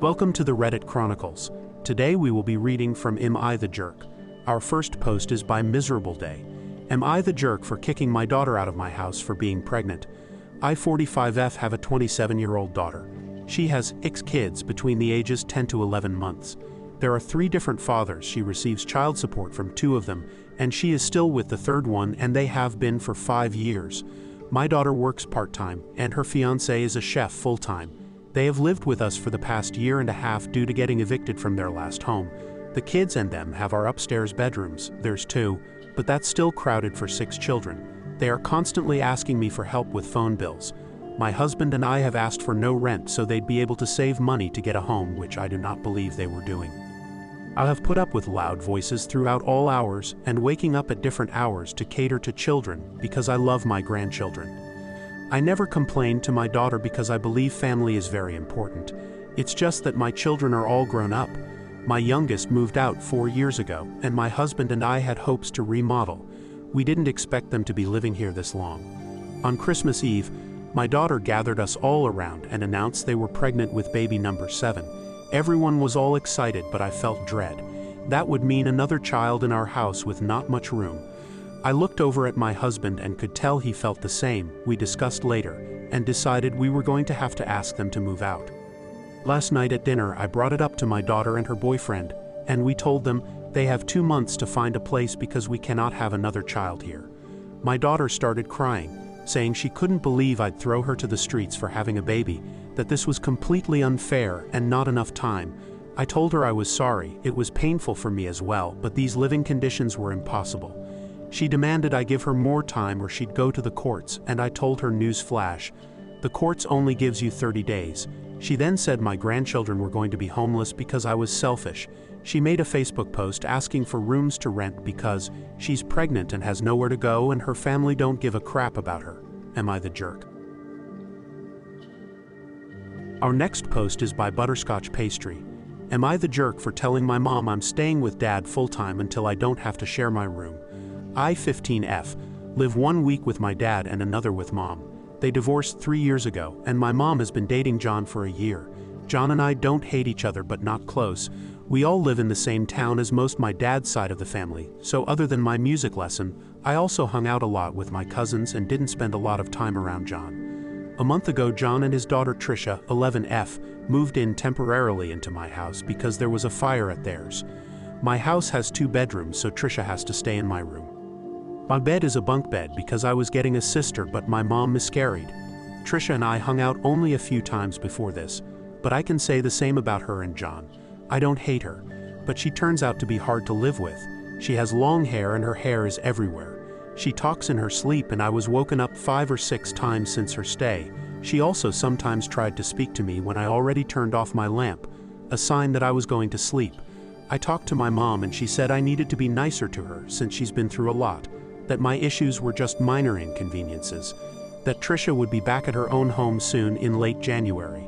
Welcome to the Reddit Chronicles. Today we will be reading from Am I the Jerk? Our first post is by Miserable Day. Am I the jerk for kicking my daughter out of my house for being pregnant? I 45F have a 27-year-old daughter. She has 6 kids between the ages 10 to 11 months. There are 3 different fathers. She receives child support from 2 of them, and she is still with the 3rd one, and they have been for 5 years. My daughter works part-time, and her fiancé is a chef full-time. They have lived with us for the past year and a half due to getting evicted from their last home. The kids and them have our upstairs bedrooms. There's 2, but that's still crowded for 6 children. They are constantly asking me for help with phone bills. My husband and I have asked for no rent so they'd be able to save money to get a home, which I do not believe they were doing. I have put up with loud voices throughout all hours and waking up at different hours to cater to children because I love my grandchildren. I never complained to my daughter because I believe family is very important. It's just that my children are all grown up. My youngest moved out 4 years ago, and my husband and I had hopes to remodel. We didn't expect them to be living here this long. On Christmas Eve, my daughter gathered us all around and announced they were pregnant with baby number 7. Everyone was all excited, but I felt dread. That would mean another child in our house with not much room. I looked over at my husband and could tell he felt the same. We discussed later and decided we were going to have to ask them to move out. Last night at dinner, I brought it up to my daughter and her boyfriend, and we told them they have 2 months to find a place because we cannot have another child here. My daughter started crying, saying she couldn't believe I'd throw her to the streets for having a baby, that this was completely unfair and not enough time. I told her I was sorry. It was painful for me as well, but these living conditions were impossible. She demanded I give her more time or she'd go to the courts, and I told her, news flash, the courts only gives you 30 days. She then said my grandchildren were going to be homeless because I was selfish. She made a Facebook post asking for rooms to rent because she's pregnant and has nowhere to go and her family don't give a crap about her. Am I the jerk? Our next post is by Butterscotch Pastry. Am I the jerk for telling my mom I'm staying with dad full-time until I don't have to share my room? I 15F live 1 week with my dad and another with mom. They divorced 3 years ago, and my mom has been dating John for a year. John and I don't hate each other but not close. We all live in the same town as most my dad's side of the family, so other than my music lesson, I also hung out a lot with my cousins and didn't spend a lot of time around John. A month ago, John and his daughter Trisha, 11F, moved in temporarily into my house because there was a fire at theirs. My house has 2 bedrooms, so Trisha has to stay in my room. My bed is a bunk bed because I was getting a sister, but my mom miscarried. Trisha and I hung out only a few times before this, but I can say the same about her and John. I don't hate her, but she turns out to be hard to live with. She has long hair and her hair is everywhere. She talks in her sleep, and I was woken up 5 or 6 times since her stay. She also sometimes tried to speak to me when I already turned off my lamp, a sign that I was going to sleep. I talked to my mom and she said I needed to be nicer to her since she's been through a lot, that my issues were just minor inconveniences, that Trisha would be back at her own home soon in late January.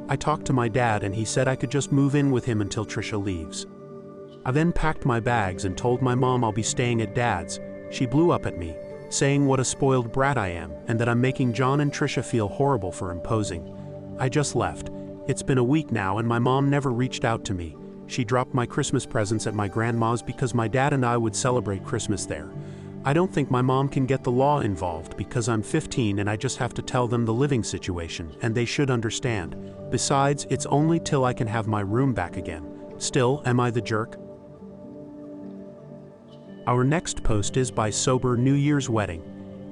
I talked to my dad and he said I could just move in with him until Trisha leaves. I then packed my bags and told my mom I'll be staying at dad's. She blew up at me, saying what a spoiled brat I am and that I'm making John and Trisha feel horrible for imposing. I just left. It's been a week now and my mom never reached out to me. She dropped my Christmas presents at my grandma's because my dad and I would celebrate Christmas there. I don't think my mom can get the law involved because I'm 15 and I just have to tell them the living situation, and they should understand. Besides, it's only till I can have my room back again. Still, am I the jerk? Our next post is by Sober New Year's Wedding.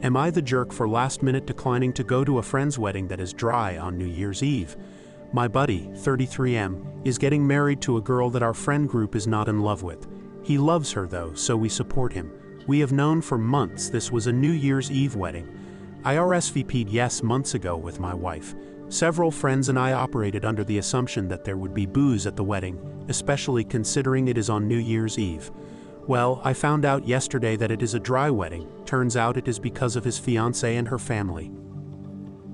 Am I the jerk for last-minute declining to go to a friend's wedding that is dry on New Year's Eve? My buddy, 33M, is getting married to a girl that our friend group is not in love with. He loves her though, so we support him. We have known for months this was a New Year's Eve wedding. I RSVP'd yes months ago with my wife. Several friends and I operated under the assumption that there would be booze at the wedding, especially considering it is on New Year's Eve. Well, I found out yesterday that it is a dry wedding. Turns out it is because of his fiancée and her family.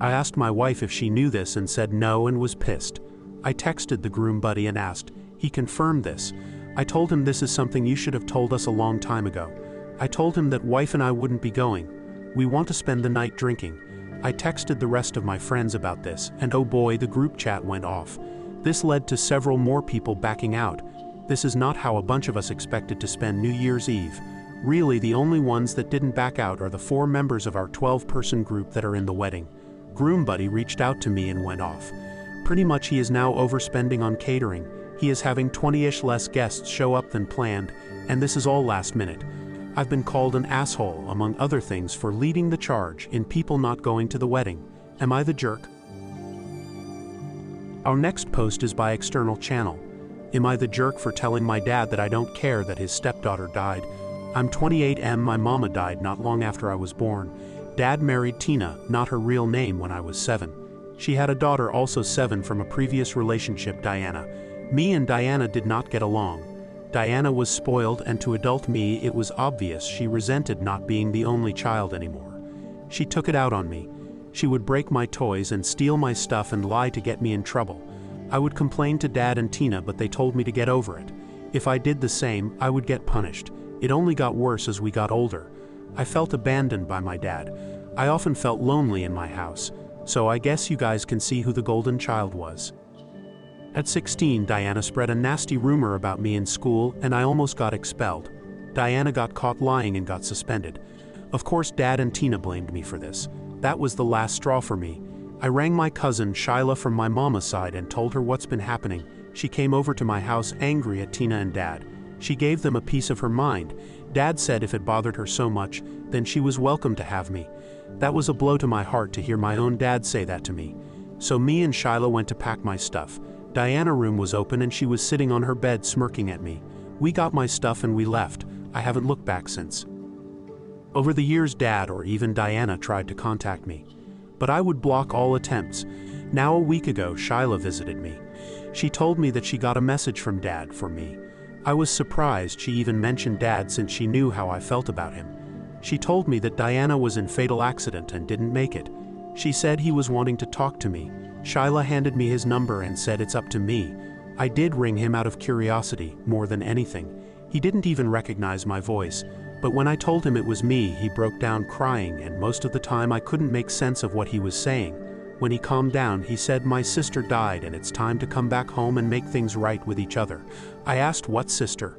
I asked my wife if she knew this and said no and was pissed. I texted the groom buddy and asked. He confirmed this. I told him this is something you should have told us a long time ago. I told him that wife and I wouldn't be going. We want to spend the night drinking. I texted the rest of my friends about this, and oh boy, the group chat went off. This led to several more people backing out. This is not how a bunch of us expected to spend New Year's Eve. Really, the only ones that didn't back out are the 4 members of our 12-person group that are in the wedding. Groom buddy reached out to me and went off. Pretty much he is now overspending on catering. He is having 20-ish less guests show up than planned, and this is all last minute. I've been called an asshole, among other things, for leading the charge in people not going to the wedding. Am I the jerk? Our next post is by external channel. Am I the jerk for telling my dad that I don't care that his stepdaughter died? I'm 28 my mama died not long after I was born. Dad married Tina, not her real name, when I was 7. She had a daughter also 7 from a previous relationship, Diana. Me and Diana did not get along. Diana was spoiled, and to adult me it was obvious she resented not being the only child anymore. She took it out on me. She would break my toys and steal my stuff and lie to get me in trouble. I would complain to Dad and Tina, but they told me to get over it. If I did the same, I would get punished. It only got worse as we got older. I felt abandoned by my dad. I often felt lonely in my house. So I guess you guys can see who the golden child was. At 16, Diana spread a nasty rumor about me in school, and I almost got expelled. Diana got caught lying and got suspended. Of course, Dad and Tina blamed me for this. That was the last straw for me. I rang my cousin Shyla from my mama's side and told her what's been happening. She came over to my house angry at Tina and Dad. She gave them a piece of her mind. Dad said if it bothered her so much, then she was welcome to have me. That was a blow to my heart to hear my own dad say that to me. So me and Shyla went to pack my stuff. Diana's room was open and she was sitting on her bed smirking at me. We got my stuff and we left. I haven't looked back since. Over the years, Dad or even Diana tried to contact me, but I would block all attempts. Now a week ago, Shyla visited me. She told me that she got a message from Dad for me. I was surprised she even mentioned Dad since she knew how I felt about him. She told me that Diana was in fatal accident and didn't make it. She said he was wanting to talk to me. Shyla handed me his number and said it's up to me. I did ring him out of curiosity, more than anything. He didn't even recognize my voice, but when I told him it was me, he broke down crying, and most of the time I couldn't make sense of what he was saying. When he calmed down, he said my sister died and it's time to come back home and make things right with each other. I asked, what sister?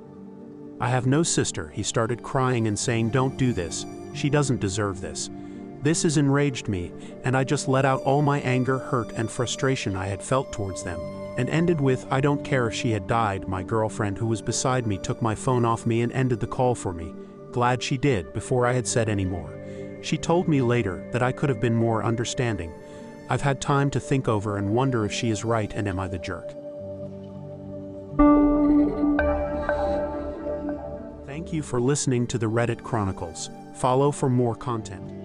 I have no sister. He started crying and saying, don't do this. She doesn't deserve this. This has enraged me, and I just let out all my anger, hurt, and frustration I had felt towards them, and ended with, I don't care if she had died. My girlfriend who was beside me took my phone off me and ended the call for me. Glad she did, before I had said any more. She told me later that I could have been more understanding. I've had time to think over and wonder if she is right and am I the jerk. Thank you for listening to the Reddit Chronicles. Follow for more content.